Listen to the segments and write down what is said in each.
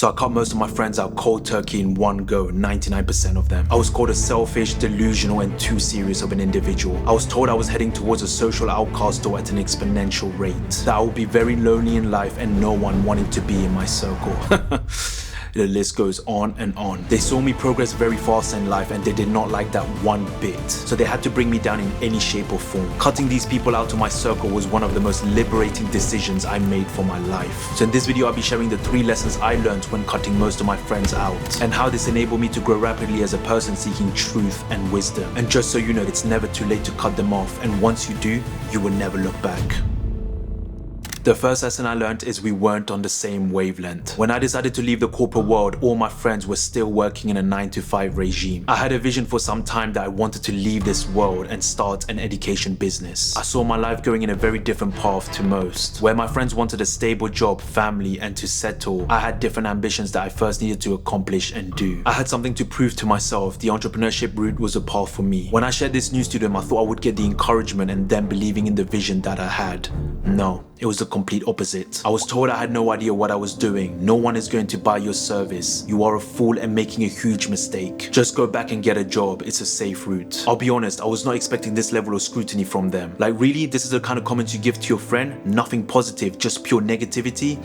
So I cut most of my friends out cold turkey in one go, 99% of them. I was called a selfish, delusional, and too serious of an individual. I was told I was heading towards a social outcast or at an exponential rate, that I would be very lonely in life and no one wanting to be in my circle. The list goes on and on. They saw me progress very fast in life and they did not like that one bit. So they had to bring me down in any shape or form. Cutting these people out of my circle was one of the most liberating decisions I made for my life. So in this video, I'll be sharing the 3 lessons I learned when cutting most of my friends out and how this enabled me to grow rapidly as a person seeking truth and wisdom. And just so you know, it's never too late to cut them off. And once you do, you will never look back. The first lesson I learned is we weren't on the same wavelength. When I decided to leave the corporate world, all my friends were still working in a 9-to-5 regime. I had a vision for some time that I wanted to leave this world and start an education business. I saw my life going in a very different path to most. Where my friends wanted a stable job, family, and to settle, I had different ambitions that I first needed to accomplish and do. I had something to prove to myself. The entrepreneurship route was a path for me. When I shared this news to them, I thought I would get the encouragement and them believing in the vision that I had. No, it was the complete opposite. I was told I had no idea what I was doing. No one is going to buy your service. You are a fool and making a huge mistake. Just go back and get a job. It's a safe route. I'll be honest, I was not expecting this level of scrutiny from them. Like, really? This is the kind of comments you give to your friend? Nothing positive, just pure negativity?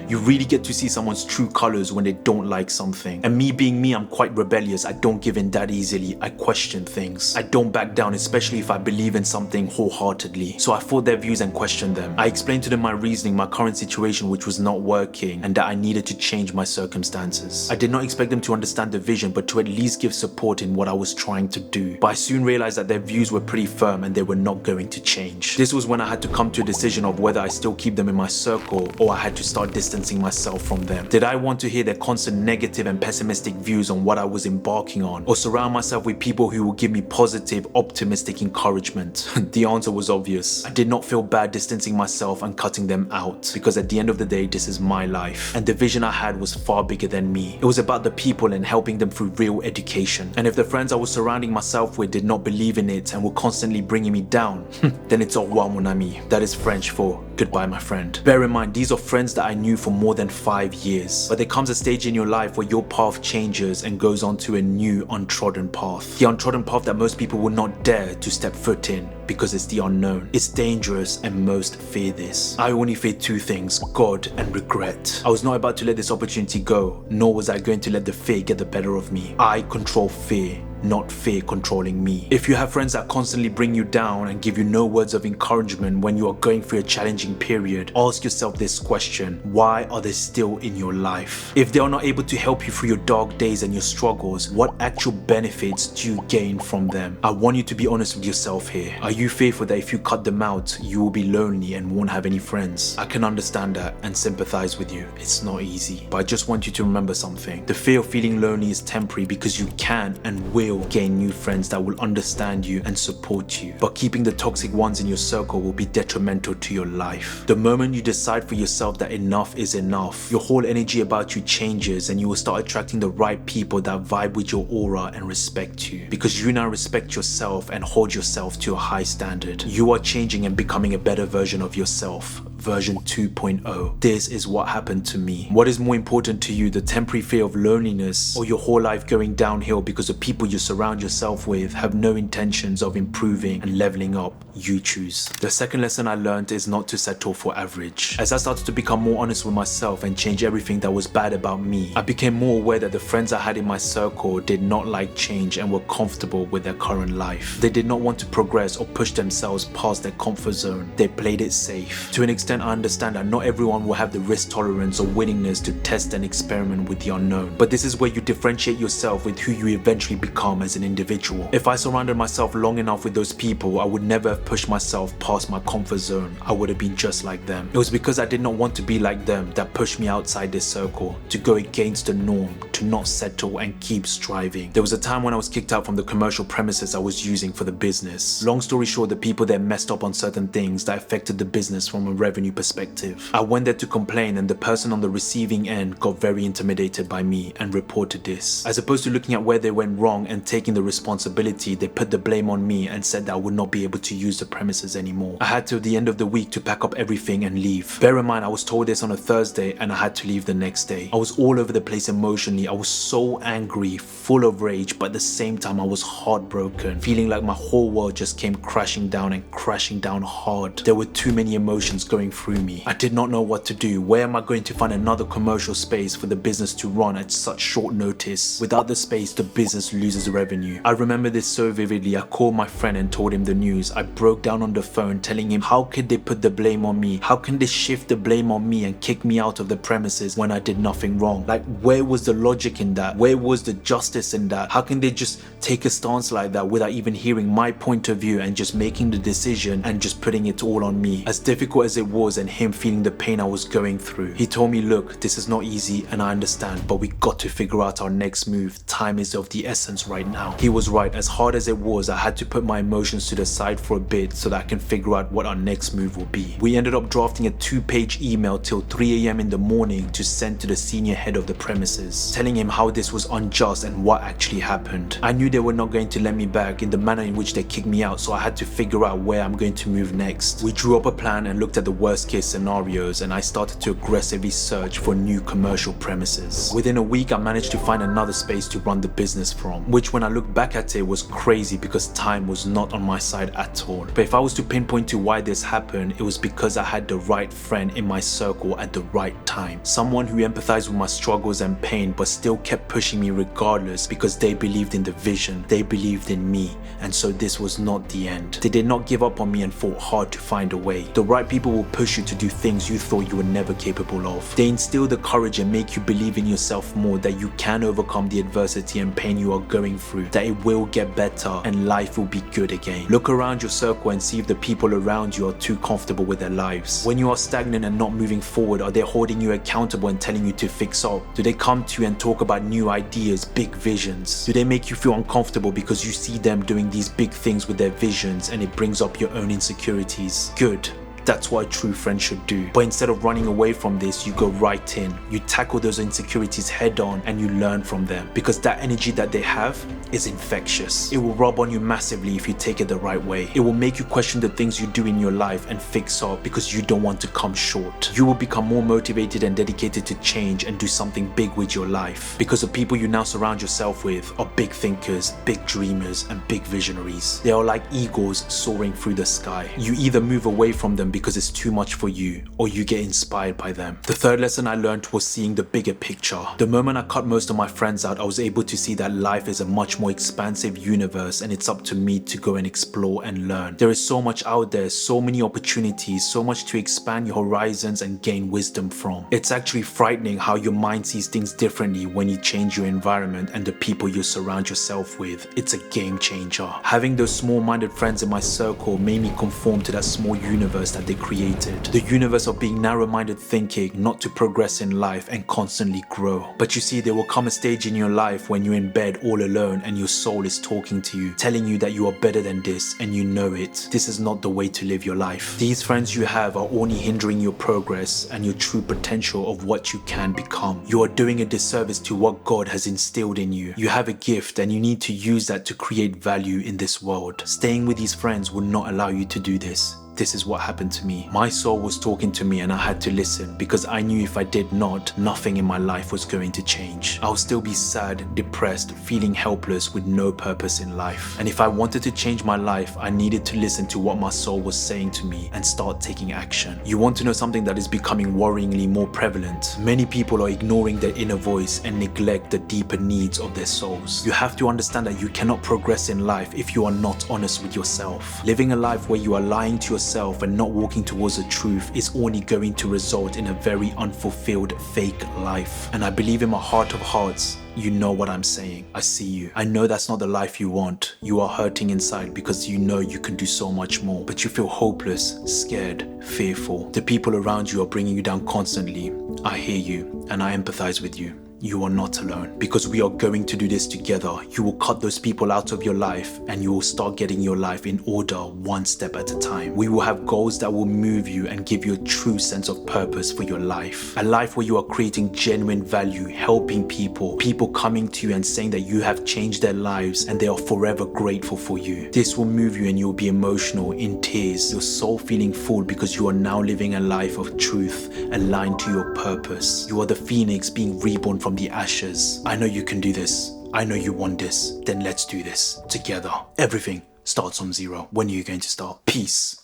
You really get to see someone's true colors when they don't like something. And me being me, I'm quite rebellious. I don't give in that easily. I question things. I don't back down, especially if I believe in something wholeheartedly. So I fought their views and questioned them. I explained to them my reasoning, my current situation which was not working, and that I needed to change my circumstances. I did not expect them to understand the vision, but to at least give support in what I was trying to do. But I soon realized that their views were pretty firm and they were not going to change. This was when I had to come to a decision of whether I still keep them in my circle or I had to start distancing myself from them. Did I want to hear their constant negative and pessimistic views on what I was embarking on, or surround myself with people who will give me positive, optimistic encouragement? The answer was obvious. I did not feel bad distancing myself and cutting them out, because at the end of the day, this is my life and the vision I had was far bigger than me. It was about the people and helping them through real education. And if the friends I was surrounding myself with did not believe in it and were constantly bringing me down, then it's au revoir mon ami. That is French for goodbye my friend. Bear in mind, these are friends that I knew for more than 5 years. But there comes a stage in your life where your path changes and goes on to a new untrodden path. The untrodden path that most people will not dare to step foot in because it's the unknown. It's dangerous and most fear this. I only fear 2 things, God and regret. I was not about to let this opportunity go, nor was I going to let the fear get the better of me. I control fear, not fear controlling me. If you have friends that constantly bring you down and give you no words of encouragement when you are going through a challenging period, ask yourself this question: why are they still in your life? If they are not able to help you through your dark days and your struggles, what actual benefits do you gain from them? I want you to be honest with yourself here. Are you fearful that if you cut them out, you will be lonely and won't have any friends? I can understand that and sympathize with you. It's not easy, but I just want you to remember something. The fear of feeling lonely is temporary because you can and will gain new friends that will understand you and support you. But keeping the toxic ones in your circle will be detrimental to your life. The moment you decide for yourself that enough is enough, your whole energy about you changes and you will start attracting the right people that vibe with your aura and respect you. Because you now respect yourself and hold yourself to a high standard. You are changing and becoming a better version of yourself. Version 2.0. This is what happened to me. What is more important to you, the temporary fear of loneliness or your whole life going downhill because the people you surround yourself with have no intentions of improving and leveling up? You choose. The second lesson I learned is not to settle for average. As I started to become more honest with myself and change everything that was bad about me, I became more aware that the friends I had in my circle did not like change and were comfortable with their current life. They did not want to progress or push themselves past their comfort zone. They played it safe. To an extent, I understand that not everyone will have the risk tolerance or willingness to test and experiment with the unknown. But this is where you differentiate yourself with who you eventually become as an individual. If I surrounded myself long enough with those people, I would never have pushed myself past my comfort zone. I would have been just like them. It was because I did not want to be like them that pushed me outside this circle, to go against the norm, to to not settle and keep striving. There was a time when I was kicked out from the commercial premises I was using for the business. Long story short, the people there messed up on certain things that affected the business from a revenue perspective. I went there to complain, and the person on the receiving end got very intimidated by me and reported this. As opposed to looking at where they went wrong and taking the responsibility, they put the blame on me and said that I would not be able to use the premises anymore. I had till the end of the week to pack up everything and leave. Bear in mind, I was told this on a Thursday and I had to leave the next day. I was all over the place emotionally. I was so angry, full of rage, but at the same time I was heartbroken, feeling like my whole world just came crashing down and crashing down hard. There were too many emotions going through me. I did not know what to do. Where am I going to find another commercial space for the business to run at such short notice? Without the space, the business loses revenue. I remember this so vividly. I called my friend and told him the news. I broke down on the phone telling him, how could they put the blame on me? How can they shift the blame on me and kick me out of the premises when I did nothing wrong? Like, where was the logic in that? Where was the justice in that? How can they just take a stance like that without even hearing my point of view and just making the decision and just putting it all on me? As difficult as it was and him feeling the pain I was going through, he told me, look, this is not easy and I understand, but we got to figure out our next move. Time is of the essence right now. He was right. As hard as it was, I had to put my emotions to the side for a bit so that I can figure out what our next move will be. We ended up drafting a 2-page email till 3 a.m. in the morning to send to the senior head of the premises, telling him how this was unjust and what actually happened. I knew they were not going to let me back in the manner in which they kicked me out, so I had to figure out where I'm going to move next. We drew up a plan and looked at the worst case scenarios, and I started to aggressively search for new commercial premises. Within a week, I managed to find another space to run the business from, which when I look back at it was crazy because time was not on my side at all. But if I was to pinpoint to why this happened, it was because I had the right friend in my circle at the right time. Someone who empathized with my struggles and pain but still kept pushing me regardless because they believed in the vision, they believed in me, and so this was not the end. They did not give up on me and fought hard to find a way. The right people will push you to do things you thought you were never capable of. They instill the courage and make you believe in yourself more, that you can overcome the adversity and pain you are going through, that it will get better and life will be good again. Look around your circle and see if the people around you are too comfortable with their lives. When you are stagnant and not moving forward, are they holding you accountable and telling you to fix up? Do they come to you and talk about new ideas, big visions? Do they make you feel uncomfortable because you see them doing these big things with their visions and it brings up your own insecurities? Good. That's what a true friend should do. But instead of running away from this, you go right in. You tackle those insecurities head on and you learn from them, because that energy that they have is infectious. It will rub on you massively if you take it the right way. It will make you question the things you do in your life and fix up because you don't want to come short. You will become more motivated and dedicated to change and do something big with your life, because the people you now surround yourself with are big thinkers, big dreamers, and big visionaries. They are like eagles soaring through the sky. You either move away from them because it's too much for you, or you get inspired by them. The third lesson I learned was seeing the bigger picture. The moment I cut most of my friends out, I was able to see that life is a much more expansive universe and it's up to me to go and explore and learn. There is so much out there, so many opportunities, so much to expand your horizons and gain wisdom from. It's actually frightening how your mind sees things differently when you change your environment and the people you surround yourself with. It's a game changer. Having those small-minded friends in my circle made me conform to that small universe that they created. The universe of being narrow-minded thinking, not to progress in life and constantly grow. But you see, there will come a stage in your life when you're in bed all alone and your soul is talking to you, telling you that you are better than this and you know it. This is not the way to live your life. These friends you have are only hindering your progress and your true potential of what you can become. You are doing a disservice to what God has instilled in you. You have a gift and you need to use that to create value in this world. Staying with these friends will not allow you to do this. This is what happened to me. My soul was talking to me and I had to listen, because I knew if I did not, nothing in my life was going to change. I'll still be sad, depressed, feeling helpless with no purpose in life. And if I wanted to change my life, I needed to listen to what my soul was saying to me and start taking action. You want to know something that is becoming worryingly more prevalent? Many people are ignoring their inner voice and neglect the deeper needs of their souls. You have to understand that you cannot progress in life if you are not honest with yourself. Living a life where you are lying to yourself and not walking towards the truth is only going to result in a very unfulfilled, fake life. And I believe in my heart of hearts, you know what I'm saying. I see you. I know that's not the life you want. You are hurting inside because you know you can do so much more, but you feel hopeless, scared, fearful. The people around you are bringing you down constantly. I hear you and I empathize with you. you are not alone, because we are going to do this together. You will cut those people out of your life and you will start getting your life in order one step at a time. We will have goals that will move you and give you a true sense of purpose for your life. A life where you are creating genuine value, helping people coming to you and saying that you have changed their lives and they are forever grateful for you. This will move you and you'll be emotional, in tears, your soul feeling full because you are now living a life of truth, aligned to your purpose. You are the phoenix being reborn from the ashes. I know you can do this. I know you want this. Then let's do this together. Everything starts from zero. When are you going to start? Peace.